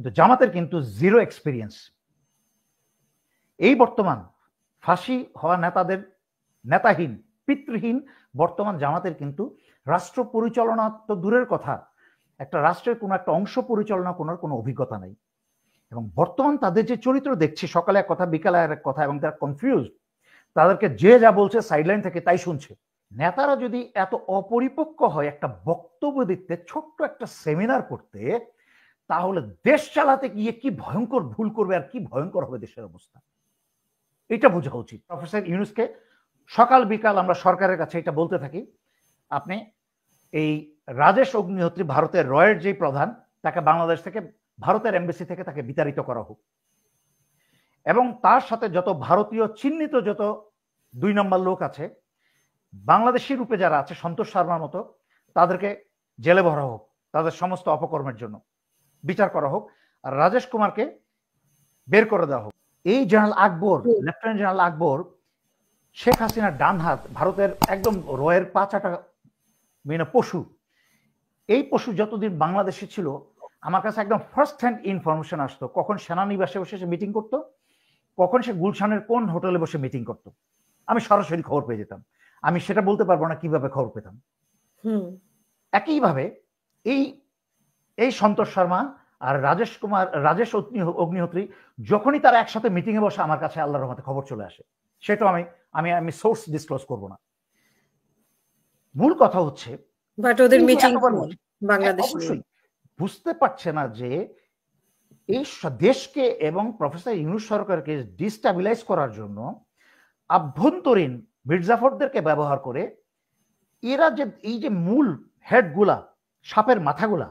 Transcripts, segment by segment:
কিন্তু জামাতের কিন্তু জিরো এক্সপিরিয়েন্স। এই বর্তমান ফাঁসি হওয়া নেতাদের নেতাহীন পিতৃহীন বর্তমান জামাতের কিন্তু রাষ্ট্র পরিচালনা তো দূরের কথা, একটা রাষ্ট্রের কোনো একটা অংশ পরিচালনা করার কোনো অভিজ্ঞতা নেই। এবং বর্তমান তাদের যে চরিত্র দেখছি, সকালে এক কথা বিকালে এক কথা, এবং তারা কনফিউজ, তাদেরকে যে যা বলছে সাইডলাইন থেকে তাই শুনছে। নেতারা যদি এত অপরিপক্ক হয় একটা বক্তব্য দিতে, ছোট্ট একটা সেমিনার করতে, তাহলে দেশ চালাতে গিয়ে কি ভয়ঙ্কর ভুল করবে আর কি ভয়ঙ্কর হবে দেশের অবস্থা, এটা বোঝা উচিত। প্রফেসর ইউনূসকে সকাল বিকাল আমরা সরকারের কাছে এটা বলতে থাকি, আপনি এই রাজেশ অগ্নিহোত্রী ভারতের রয়ের যে প্রধান, তাকে বাংলাদেশ থেকে ভারতের এমবেসি থেকে তাকে বিতাড়িত করা হোক, এবং তার সাথে যত ভারতীয় চিহ্নিত যত 2 নম্বর লোক আছে বাংলাদেশি রূপে যারা আছে, সন্তোষ শর্মার মতো, তাদেরকে জেলে ভরা হোক, তাদের সমস্ত অপকর্মের জন্য বিচার করা হোক, আর রাজেশ কুমারকে বের করে দেওয়া হোক। এই জেনারেল আকবর, লেফটেন্যান্ট জেনারেল আকবর শেখ হাসিনার ডান হাত, ভারতের একদম রয়ের 5 পশু। এই পশু যতদিন বাংলাদেশে ছিল আমার কাছে একদম ফার্স্ট হ্যান্ড ইনফরমেশন আসতো, কখন সেনানিবাসে বসে সে মিটিং করতো, কখন সে গুলশানের কোন হোটেলে বসে মিটিং করতো, আমি সরাসরি খবর পেয়ে যেতাম। আমি সেটা বলতে পারবো না কিভাবে খবর পেতাম। একইভাবে এই এই সন্তোষ শর্মা আর রাজেশ অগ্নিহোত্রী যখনই তারা একসাথে মিটিং এ বসে, আমার কাছে আল্লাহর রহমতে খবর চলে আসে। সেটা আমি সোর্স ডিসক্লোজ করব না। মূল কথা হচ্ছে অবশ্যই বুঝতে পারছে না যে এই দেশকে এবং প্রফেসর ইউনূস সরকারকে ডিস্টাবিলাইজ করার জন্য আভ্যন্তরীণ মির্জাফরদেরকে ব্যবহার করে এরা যে এই যে মূল হেডগুলা, সাপের মাথাগুলা,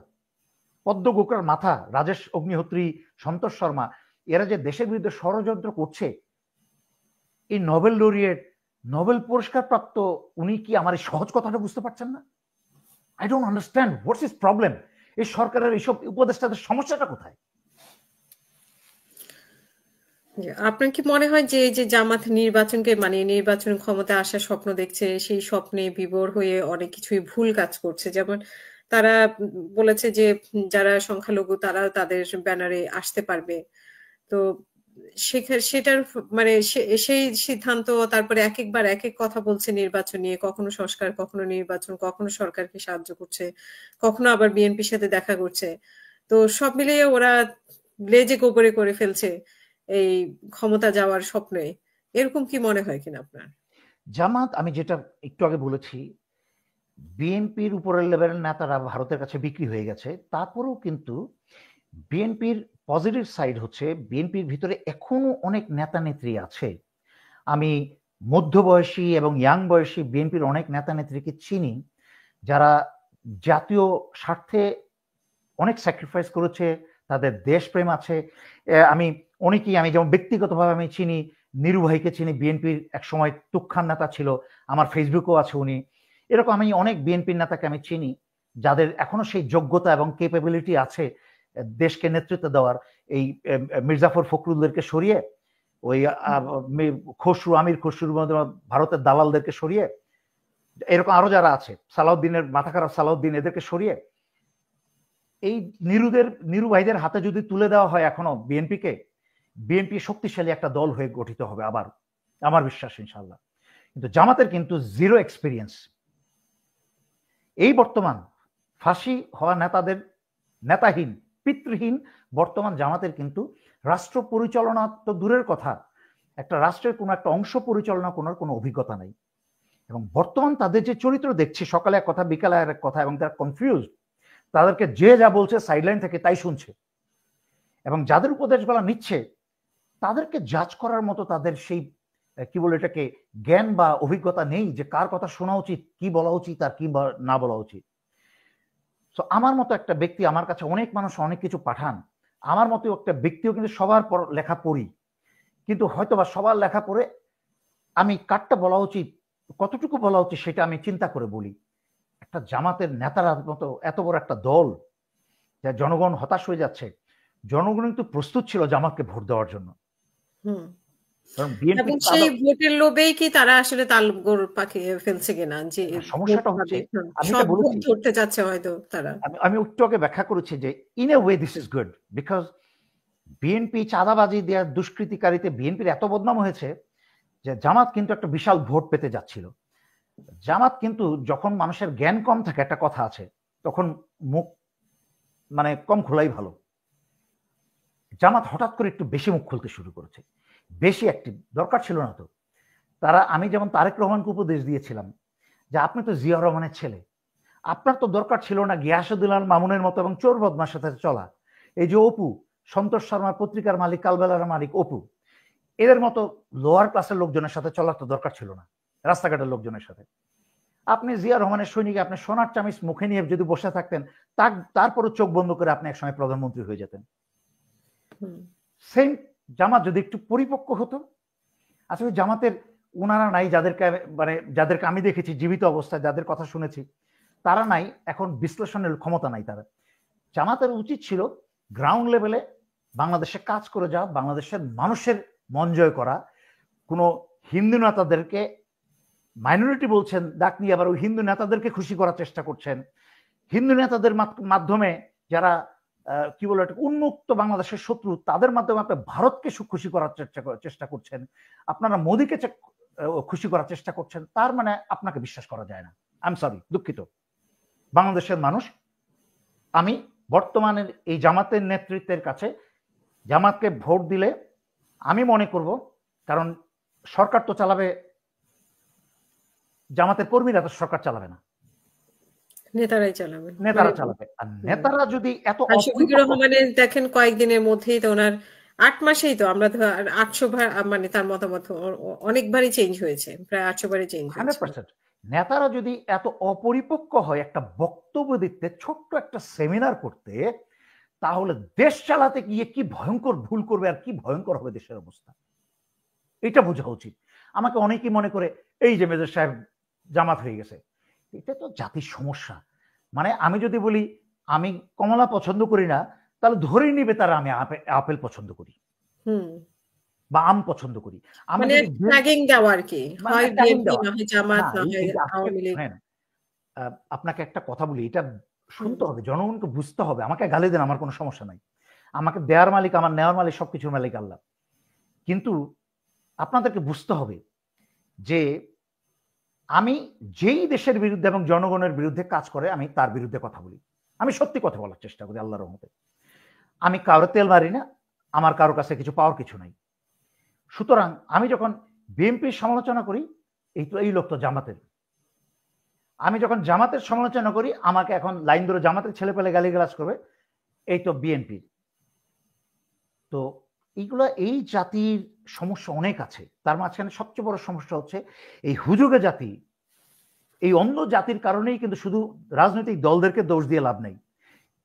পদ্মগোকরার মাথা রাজেশ অগ্নিহোত্রী, সন্তোষ শর্মা, এরা যে দেশের বিরুদ্ধে ষড়যন্ত্র করছে, এই নোবেল লরিয়েট, নোবেল পুরস্কার প্রাপ্ত উনি কি আমার এই সহজ কথাটা বুঝতে পারছেন না? I don't understand what's is problem. এই সরকারের এইসব উপদেষ্টাদের সমস্যাটা কোথায়? আপনার কি মনে হয় যে এই যে জামাত নির্বাচনকে মানে নির্বাচন ক্ষমতা আসার স্বপ্ন দেখছে, সেই স্বপ্নে বিভোর হয়ে অনেক কিছুই ভুল কাজ করছে? যেমন তারা বলেছে যে যারা সংখ্যালঘু তারা তাদের ব্যানারে আসতে পারবে, তো সেটার মানে সেই সিদ্ধান্ত, তারপরে এক একবার এক এক কথা বলছে নির্বাচন নিয়ে, কখনো সংস্কার, কখনো নির্বাচন, কখনো সরকারকে সাহায্য করছে, কখনো আবার বিএনপির সাথে দেখা করছে। তো সব মিলিয়ে ওরা লেজে গোবরে করে ফেলছে এই ক্ষমতা যাওয়ার স্বপ্নে। এরকম কি মনে হয় কিনা আপনার? জামাত, আমি যেটা একটু আগে বলেছি, বিএনপির উপরের লেভেলের নেতারা ভারতের কাছে বিক্রি হয়ে গেছে। তারপরেও কিন্তু বিএনপির পজিটিভ সাইড হচ্ছে বিএনপির ভিতরে এখনো অনেক নেতা নেত্রী আছে। আমি মধ্যবয়সী এবং ইয়াং বয়সী বিএনপির অনেক নেতা নেত্রীকে চিনি যারা জাতীয় স্বার্থে অনেক স্যাক্রিফাইস করেছে, তাদের দেশপ্রেম আছে। আমি যেমন ব্যক্তিগতভাবে আমি চিনি, নিরু ভাইকে চিনি, বিএনপির এক সময় তুখ্খান নেতা ছিল, আমার ফেসবুকেও আছে উনি। এরকম আমি অনেক বিএনপির নেতাকে আমি চিনি যাদের এখনো সেই যোগ্যতা এবং কেপেবিলিটি আছে দেশকে নেতৃত্ব দেওয়ার। এই মির্জাফর ফখরুলদেরকে সরিয়ে, ওই আমির খসরু ভারতের দালালদেরকে সরিয়ে, এরকম আরো যারা আছে, সালাউদ্দিনের মাথা খারাপ সালাউদ্দিন, এদেরকে সরিয়ে এই নিরু ভাইদের হাতে যদি তুলে দেওয়া হয় এখনো বিএনপিকে, বিএনপি শক্তিশালী একটা দল হয়ে গঠিত হবে আবার, আমার বিশ্বাস ইনশাল্লাহ। কিন্তু জামাতের কিন্তু জিরো এক্সপিরিয়েন্স। এই বর্তমান ফাঁসি হওয়া নেতাহীন পিতৃহীন বর্তমান জামাতের কিন্তু রাষ্ট্র পরিচালনা তো দূরের কথা, একটা রাষ্ট্রের কোনো একটা অংশ পরিচালনা করার কোনো অভিজ্ঞতা নেই। এবং বর্তমান তাদের যে চরিত্র দেখছি, সকালে এক কথা বিকালে এক কথা, এবং তারা কনফিউজ, তাদেরকে যে যা বলছে সাইডলাইন থেকে তাই শুনছে। এবং যাদের উপদেশগুলো নিচ্ছে তাদেরকে জাজ করার মতো তাদের সেই কি বলে এটাকে জ্ঞান বা অভিজ্ঞতা নেই যে কার কথা শোনা উচিত, কি বলা উচিত আর কি না বলা উচিত। তো আমার মতো একটা ব্যক্তি, আমার কাছে অনেক মানুষ অনেক কিছু পাঠান, আমার মতো একটা ব্যক্তিও কিন্তু সবার লেখা পড়ি, কিন্তু হয়তো বা সবার লেখা পড়ে আমি কারটা বলা উচিত, কতটুকু বলা উচিত সেটা আমি চিন্তা করে বলি। একটা জামাতের নেতারা মতো এত বড় একটা দল, যা জনগণ হতাশ হয়ে যাচ্ছে, জনগণ কিন্তু প্রস্তুত ছিল জামাতকে ভোট দেওয়ার জন্য। কারণ বিএনপি এবং সেই ভোটের লোভেই কি তারা আসলে তালগোল পাকিয়ে ফেলছে কিনা যে ভোট সমস্যাটা হচ্ছে, পাবে, আমি এটা সব ভোট বলেছি, ধরতে যাচ্ছে হয়তো তারা। আমি একটু আগে ব্যাখ্যা করেছি যে in a way this is good, because BNP চাঁদাবাজি দেওয়ার দুষ্কৃতিকারীতে বিএনপির এত বদনাম হয়েছে যে জামাত কিন্তু একটা বিশাল ভোট পেতে যাচ্ছিল। জামাত কিন্তু যখন মানুষের জ্ঞান কম থাকে, একটা কথা আছে, তখন মুখ মানে কম খোলাই ভালো। জামাত হঠাৎ করে একটু বেশি মুখ খুলতে শুরু করেছে, বেশি অ্যাক্টিভ, দরকার ছিল না তো। তারা, আমি যেমন তারেক রহমানকে উপদেশ দিয়েছিলাম যে আপনি তো জিয়া রহমানের ছেলে, আপনার তো দরকার ছিল না গিয়াসুদ্দিন মামুনের মতো এবং চোর বদমার সাথে চলা। এই যে অপু, সন্তোষ শর্মার পত্রিকার মালিক, কালবেলার মালিক অপু, এদের মতো লোয়ার ক্লাসের লোকজনের সাথে চলার তো দরকার ছিল না, রাস্তাঘাটের লোকজনের সাথে। আপনি জিয়া রহমানের সৈনিক, আপনি সোনার চামিচ মুখে নিয়ে যদি বসে থাকতেন, তারপরও চোখ বন্ধ করে আপনি একসময় প্রধানমন্ত্রী হয়ে যেতেন। সেম জামাত যদি একটু পরিপক্ক হতো। আসলে জামাতের ওনারা নাই, যাদেরকে আমি দেখেছি জীবিত অবস্থায়, যাদের কথা শুনেছি, তারা নাই, এখন বিশ্লেষণের ক্ষমতা নাই তারা। জামাতের উচিত ছিল গ্রাউন্ড লেভেলে বাংলাদেশে কাজ করে যাওয়া, বাংলাদেশের মানুষের মন জয় করা। কোনো হিন্দু নেতাদেরকে মাইনরিটি বলছেন, ডাক নিয়ে আবার ওই হিন্দু নেতাদেরকে খুশি করার চেষ্টা করছেন। হিন্দু নেতাদের মাধ্যমে যারা কি বলে উন্মুক্ত বাংলাদেশের শত্রু, তাদের মাধ্যমে আপনি ভারতকে খুশি করার চেষ্টা করছেন, আপনারা মোদীকে খুশি করার চেষ্টা করছেন। তার মানে আপনাকে বিশ্বাস করা যায় না। আই এম সরি, দুঃখিত বাংলাদেশের মানুষ। আমি বর্তমানের এই জামাতের নেতৃত্বের কাছে, জামাতকে ভোট দিলে আমি মনে করব, কারণ সরকার তো চালাবে, জামাতের কর্মীরা তো সরকার চালাবে না, নেতারাই চালাবে, নেতারা চালাবে। আর নেতারা যদি এত শফিকুর রহমানের দেখেন কয়েকদিনের মধ্যেই তো ওনার 8 মাসেই তো আমরা 800 বার, মানে তার মতামত অনেকবারই চেঞ্জ হয়েছে, প্রায় 800 বারই চেঞ্জ হয়েছে। 100%। নেতারা যদি এত অপরিপক্ক হয় একটা বক্তব্য দিতে, ছোট্ট একটা সেমিনার করতে, তাহলে দেশ চালাতে গিয়ে কি ভয়ঙ্কর ভুল করবে আর কি ভয়ঙ্কর হবে দেশের অবস্থা, এটা বোঝা উচিত। আমাকে অনেকেই মনে করে এই যে মেজর সাহেব জামাত হয়ে গেছে, এটা তো জাতির সমস্যা। মানে আমি যদি বলি আমি কমলা পছন্দ করি না, তাহলে ধরেই নিবে তারা আমি আপেল পছন্দ করি বা আম পছন্দ করি। মানে ট্যাগিং দেওয়া আর কি, হয় বিএনপি না হয় জামাত না হয় আওয়ামী লীগ। আপনাকে একটা কথা বলি, এটা শুনতে হবে, জনগণকে বুঝতে হবে। আমাকে গালি দেন, আমার কোনো সমস্যা নাই, আমাকে দেয়ার মালিক, আমার নেওয়ার মালিক, সবকিছুর মালিক আল্লাহ। কিন্তু আপনাদেরকে বুঝতে হবে যে আমি যেই দেশের বিরুদ্ধে এবং জনগণের বিরুদ্ধে কাজ করে, আমি তার বিরুদ্ধে কথা বলি। আমি সত্যি কথা বলার চেষ্টা করি আল্লাহর রহমতে। আমি কারো তেল মারি না, আমার কারো কাছে কিছু পাওয়ার কিছু নাই। সুতরাং আমি যখন বিএনপির সমালোচনা করি, এই লোক তো জামাতের। আমি যখন জামাতের সমালোচনা করি, আমাকে এখন লাইন ধরে জামাতের ছেলে পেলে গালিগালাজ করবে, এই তো বিএনপির। তো এইগুলা, এই জাতির সমস্যা অনেক আছে। তার মাঝখানে সবচেয়ে বড় সমস্যা হচ্ছে এই হুজুগে জাতি, এই অন্য জাতির কারণেই কিন্তু শুধু রাজনৈতিক দলদেরকে দোষ দিয়ে লাভ নেই।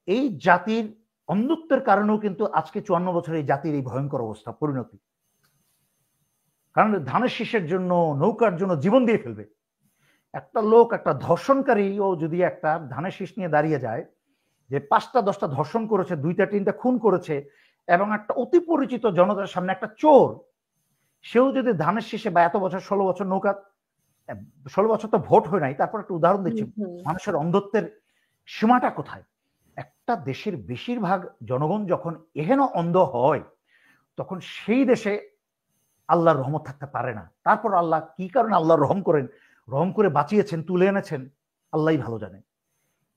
এই জাতির অন্ধত্বের কারণেও কিন্তু আজকে 54 বছর এই জাতির এই ভয়ঙ্কর অবস্থা, পরিণতি। কারণ ধানের শীষের জন্য, নৌকার জন্য জীবন দিয়ে ফেলবে একটা লোক। একটা ধর্ষণকারীও যদি একটা ধানের শীষ নিয়ে দাঁড়িয়ে যায়, যে 5টা 10টা ধর্ষণ করেছে, 2টা 3টা খুন করেছে, এবং একটা অতি পরিচিত জনতার সামনে একটা চোর, সেও যদি ধানের শীষে বা এত বছর 16 বছর নৌকা, 16 বছর তো ভোট হয় নাই, তারপর একটা উদাহরণ দিচ্ছি মানুষের অন্ধত্বের সীমাটা কোথায়। একটা দেশের বেশিরভাগ জনগণ যখন এহেন অন্ধ হয়, তখন সেই দেশে আল্লাহর রহমত থাকতে পারে না। তারপর আল্লাহ কি কারণে আল্লাহ রহম করে বাঁচিয়েছেন, তুলে এনেছেন, আল্লাহই ভালো জানে।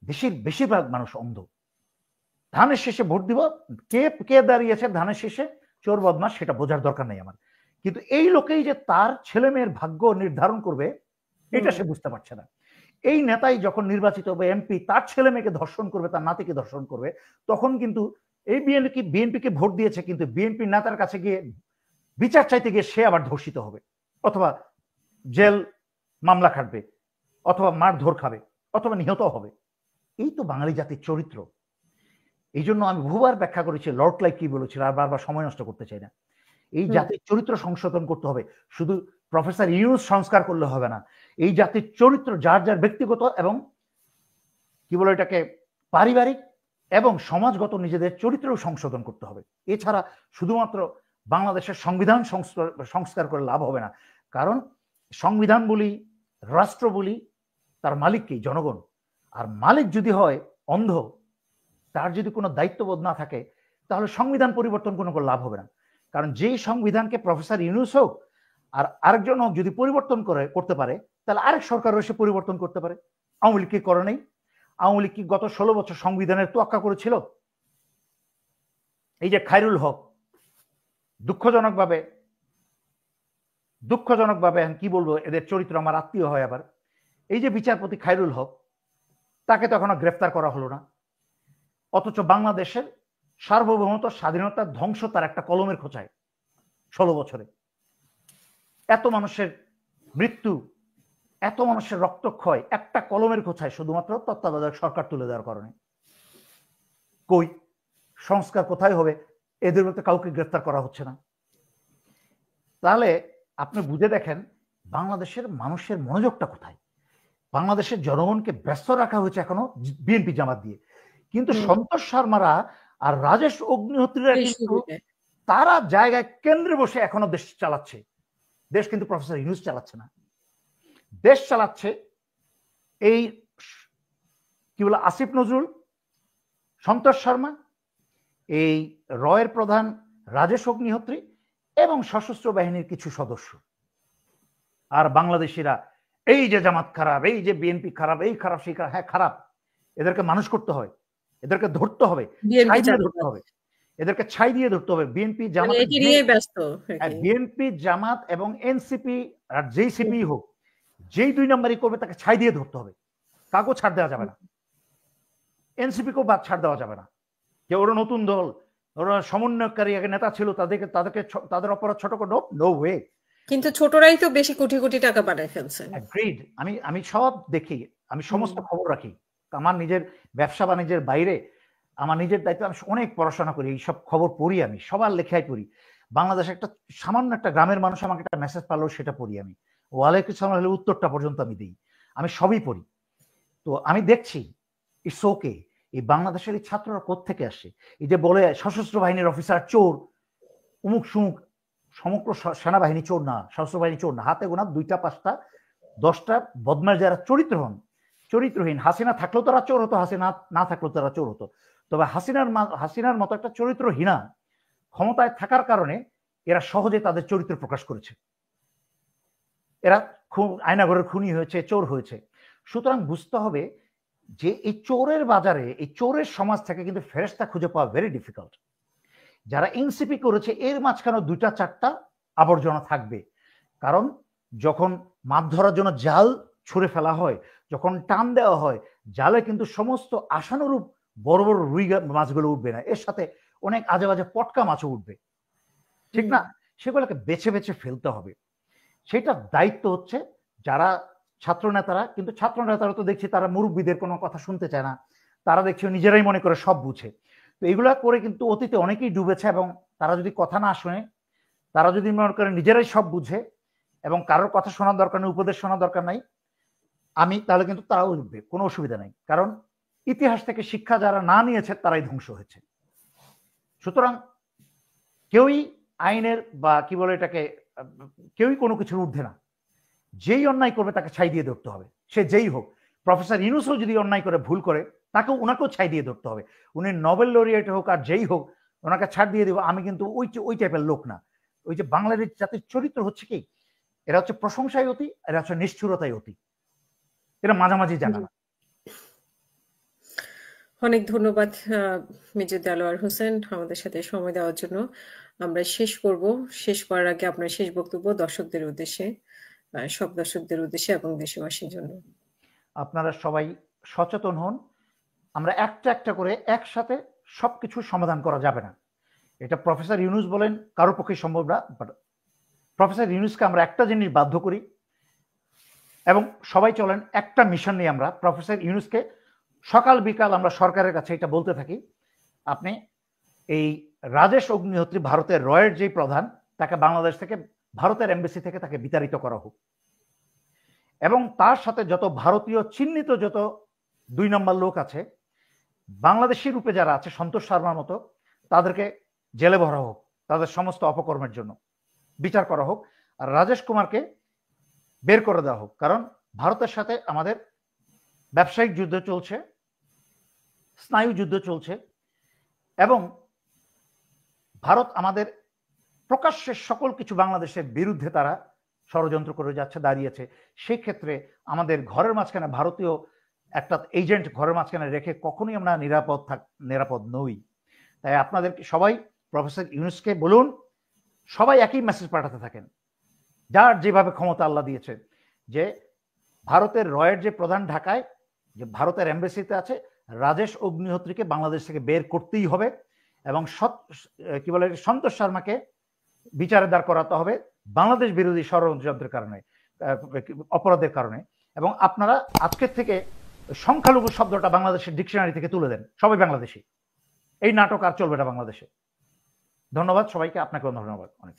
দেশের বেশিরভাগ মানুষ অন্ধ। ধানের শেষে ভোট দিব, কে দাঁড়িয়েছে ধানের শেষে, চোর বদমাস, সেটা বোঝার দরকার নেই আমার। কিন্তু এই লোকেই যে তার ছেলে মেয়ের ভাগ্য নির্ধারণ করবে, এটা সে বুঝতে পারছে না। এই নেতাই যখন নির্বাচিত হবে এমপি, তার ছেলে মেয়েকে ধর্ষণ করবে, তার নাতিকে ধর্ষণ করবে, তখন কিন্তু এই বিএনপিকে ভোট দিয়েছে, কিন্তু বিএনপি নেতার কাছে গিয়ে বিচার চাইতে গিয়ে সে আবার ধর্ষিত হবে, অথবা জেল মামলা খাটবে, অথবা মারধর খাবে, অথবা নিহত হবে। এই তো বাঙালি জাতির চরিত্র। এই জন্য আমি বহুবার ব্যাখ্যা করেছি, লর্ড ক্লাইভ কি বলেছিল, আর বারবার সময় নষ্ট করতে চাই না। এই জাতির চরিত্র সংশোধন করতে হবে, শুধু প্রফেসর ইউনুস সংস্কার করলে হবে না। এই জাতির চরিত্র যার যার ব্যক্তিগত এবং কি বলে এটাকে পারিবারিক এবং সমাজগত নিজেদের চরিত্রও সংশোধন করতে হবে। এছাড়া শুধুমাত্র বাংলাদেশের সংবিধান সংস্কার করে লাভ হবে না। কারণ সংবিধান বলি, রাষ্ট্র বলি, তার মালিককেই জনগণ। আর মালিক যদি হয় অন্ধ, তার যদি কোনো দায়িত্ববোধ না থাকে, তাহলে সংবিধান পরিবর্তন কোনো লাভ হবে না। কারণ যেই সংবিধানকে প্রফেসর ইউনূস হোক আর আরেকজন হোক যদি পরিবর্তন করতে পারে, তাহলে আরেক সরকার এসে পরিবর্তন করতে পারে। আওয়ামী লীগ কি করে নাই? আওয়ামী লীগ কি গত 16 বছর সংবিধানের তোয়াক্কা করেছিল? এই যে খায়রুল হক, দুঃখজনকভাবে কি বলবো, এদের চরিত্র আমার আত্মীয় হয়। আবার এই যে বিচারপতি খায়রুল হক, তাকে তো এখনো গ্রেফতার করা হলো না। অথচ বাংলাদেশের সার্বভৌমত্ব, স্বাধীনতার ধ্বংস তার একটা কলমের খোঁচায় 16 বছরে। এত মানুষের মৃত্যু, এত মানুষের রক্তক্ষয় একটা কলমের খোঁচায়, শুধুমাত্র তত্ত্বাবধায়ক সরকার তুলে দেওয়ার কারণে। কই সংস্কার কোথায় হবে? এদের মধ্যে কাউকে গ্রেফতার করা হচ্ছে না। তাহলে আপনি বুঝে দেখেন বাংলাদেশের মানুষের মনোযোগটা কোথায়। বাংলাদেশের জনগণকে ব্যস্ত রাখা হয়েছে এখনো বিএনপি জামাত দিয়ে, কিন্তু সন্তোষ শর্মারা আর রাজেশ অগ্নিহোত্রীরা কিন্তু তারা জায়গায় কেন্দ্রে বসে এখনো দেশ চালাচ্ছে। দেশ কিন্তু প্রফেসর ইউনূস চালাচ্ছে না, দেশ চালাচ্ছে এই কি বলে আসিফ নজরুল, সন্তোষ শর্মা, এই রয়ের প্রধান রাজেশ অগ্নিহোত্রী এবং সশস্ত্র বাহিনীর কিছু সদস্য। আর বাংলাদেশিরা এই যে জামাত খারাপ, এই যে বিএনপি খারাপ, এই খারাপ সেই খারাপ। হ্যাঁ খারাপ, এদেরকে মানুষ করতে হয়, এদেরকে ধরতে হবে, ধরতে হবে, এদেরকে ছাই দিয়ে ধরতে হবে। বিএনপি জামাত, বিএনপি জামাত এবং এনসিপি আর যেই সিপি হোক, যেই 2 নম্বরই করবে তাকে ছাই দিয়ে ধরতে হবে। কাকেও ছাড় দেওয়া যাবে না, এনসিপিকেও বাদ ছাড় দেওয়া যাবে না। যে ওরা নতুন দল, ওরা সমন্বয়কারী নেতা ছিল, তাদের অপরাধ ছোট করে নো ওয়ে। কিন্তু ছোটরাই তো বেশি কোটি কোটি টাকা বানায় ফেলছে। এগ্রিড। আমি সব দেখি, আমি সমস্ত খবর রাখি। আমার নিজের ব্যবসা বাণিজ্যের বাইরে আমার নিজের দায়িত্ব, আমি অনেক পড়াশোনা করি, এই সব খবর পড়ি, আমি সবার লেখাই পড়ি। বাংলাদেশে একটা সামান্য একটা গ্রামের মানুষ আমাকে একটা মেসেজ পারলো, সেটা পড়ি আমি। ওয়ালাইকুম আসসালাম হলে উত্তরটা পর্যন্ত আমি দিই, আমি সবই পড়ি। তো আমি দেখছি ইটস ওকে, এই বাংলাদেশের এই ছাত্ররা কোত্থেকে আসে। এই যে বলে সশস্ত্র বাহিনীর অফিসার চোর, উমুক সুমুক, সমগ্র সেনাবাহিনী চোর না, সশস্ত্র বাহিনী চোর না। হাতে গোনা 2টা 5টা 10টা বদমাশ যারা চরিত্রহীন। হাসিনা থাকলেও তারা চোর হতো, হাসিনা না থাকলেও তারা চোর হতো। তবে হাসিনার মতো একটা চরিত্রহীনা ক্ষমতায় থাকার কারণে এরা সহজে তাদের চরিত্র প্রকাশ করেছে। এরা আয়নাঘরের খুনি হয়েছে, চোর হয়েছে। সুতরাং বুঝতে হবে যে এই চোরের বাজারে, এই চোরের সমাজ থেকে কিন্তু ফেরেশতা খুঁজে পাওয়া ভেরি ডিফিকাল্ট। যারা এনসিপি করেছে এর মাঝখানে 2টা 4টা আবর্জনা থাকবে। কারণ যখন মাছ ধরার জন্য জাল ছুঁড়ে ফেলা হয়, যখন টান দেওয়া হয়, জালে কিন্তু সমস্ত আশানুরূপ বড় বড় রুই মাছগুলো উঠবে না, এর সাথে অনেক আজে বাজে পটকা মাছও উঠবে, ঠিক না? সেগুলোকে বেছে বেছে ফেলতে হবে। সেটা দায়িত্ব হচ্ছে যারা ছাত্র নেতারা। কিন্তু ছাত্র নেতারা তো দেখছি তারা মুরব্বীদের কোনো কথা শুনতে চায় না, তারা দেখছি নিজেরাই মনে করে সব বুঝে। তো এগুলা করে কিন্তু অতীতে অনেকেই ডুবেছে, এবং তারা যদি কথা না শুনে, তারা যদি মনে করে নিজেরাই সব বুঝে এবং কারোর কথা শোনার দরকার নেই, উপদেশ শোনার দরকার নাই, তাহলে কিন্তু তারাও উঠবে, কোনো অসুবিধা নাই। কারণ ইতিহাস থেকে শিক্ষা যারা না নিয়েছে তারাই ধ্বংস হয়েছে। সুতরাং কেউই আইনের বা কি বলে এটাকে, কেউই কোনো কিছুর ঊর্ধ্বে না। যেই অন্যায় করবে তাকে ছাই দিয়ে ধরতে হবে, সে যেই হোক। প্রফেসর ইউনূসও যদি অন্যায় করে ভুল করে, ওনাকেও ছাই দিয়ে ধরতে হবে। উনি নোবেল লরিয়েট হোক আর যেই হোক, ওনাকে ছাড় দিয়ে দেবো আমি কিন্তু ওই টাইপের লোক না। ওই যে বাংলাদেশ জাতির চরিত্র হচ্ছে কি, এরা হচ্ছে প্রশংসায় অতি, এরা হচ্ছে নিষ্ঠুরতায় অতি, এরা মাঝামাঝি জানা না। অনেক ধন্যবাদ মেজর দেলোয়ার হোসেন আমাদের সাথে সময় দেওয়ার জন্য। আমরা শেষ করার আগে আপনার শেষ বক্তব্য দর্শকদের উদ্দেশ্যে, সব দর্শকদের উদ্দেশ্যে এবং দেশবাসীর জন্য। আপনারা সবাই সচেতন হন। আমরা একটা একটা করে একসাথে সবকিছু সমাধান করা যাবে না। এটা প্রফেসর ইউনূস বলেন, কারোর পক্ষে সম্ভব না। বাট প্রফেসর ইউনূসকে আমরা একটা জিনিস বাধ্য করি, এবং সবাই চলেন একটা মিশন নিয়ে। আমরা প্রফেসর ইউনূসকে সকাল বিকাল আমরা সরকারের কাছে এটা বলতে থাকি, আপনি এই রাজেশ অগ্নিহোত্রী, ভারতের রয়ের যে প্রধান, তাকে বাংলাদেশ থেকে, ভারতের এমবেসি থেকে তাকে বিতাড়িত করা হোক, এবং তার সাথে যত ভারতীয় চিহ্নিত যত 2 নম্বর লোক আছে, বাংলাদেশি রূপে যারা আছে সন্তোষ শর্মার মতো, তাদেরকে জেলে ভরা হোক। তাদের সমস্ত অপকর্মের জন্য বিচার করা হোক, আর রাজেশ কুমারকে বের করে দেওয়া হোক। কারণ ভারতের সাথে আমাদের ব্যবসায়িক যুদ্ধ চলছে, স্নায়ু যুদ্ধ চলছে, এবং ভারত আমাদের প্রকাশ্যে সকল কিছু বাংলাদেশের বিরুদ্ধে তারা ষড়যন্ত্র করে যাচ্ছে, দাঁড়িয়েছে। সেই ক্ষেত্রে আমাদের ঘরের মাঝখানে ভারতীয় একটা এজেন্ট ঘরের মাঝখানে রেখে কখনোই আমরা নিরাপদ নই। তাই আপনাদেরকে সবাই প্রফেসর ইউনূসকে বলুন, সবাই একই মেসেজ পাঠাতে থাকেন, যার যেভাবে ক্ষমতা আল্লাহ দিয়েছে, যে ভারতের রয়ের যে প্রধান ঢাকায় যে ভারতের এম্বাসিতে আছে, রাজেশ অগ্নিহোত্রীকে বাংলাদেশ থেকে বের করতেই হবে, এবং কি বলে সন্তোষ শর্মাকে বিচারে দাঁড় করাতে হবে বাংলাদেশ বিরোধী ষড়যন্ত্রের কারণে, অপরাধের কারণে। এবং আপনারা আজকের থেকে সংখ্যালঘু শব্দটা বাংলাদেশের ডিকশনারি থেকে তুলে দেন, সবাই বাংলাদেশি। এই নাটক আর চলবে না বাংলাদেশে। ধন্যবাদ সবাইকে, আপনাকেও ধন্যবাদ অনেক।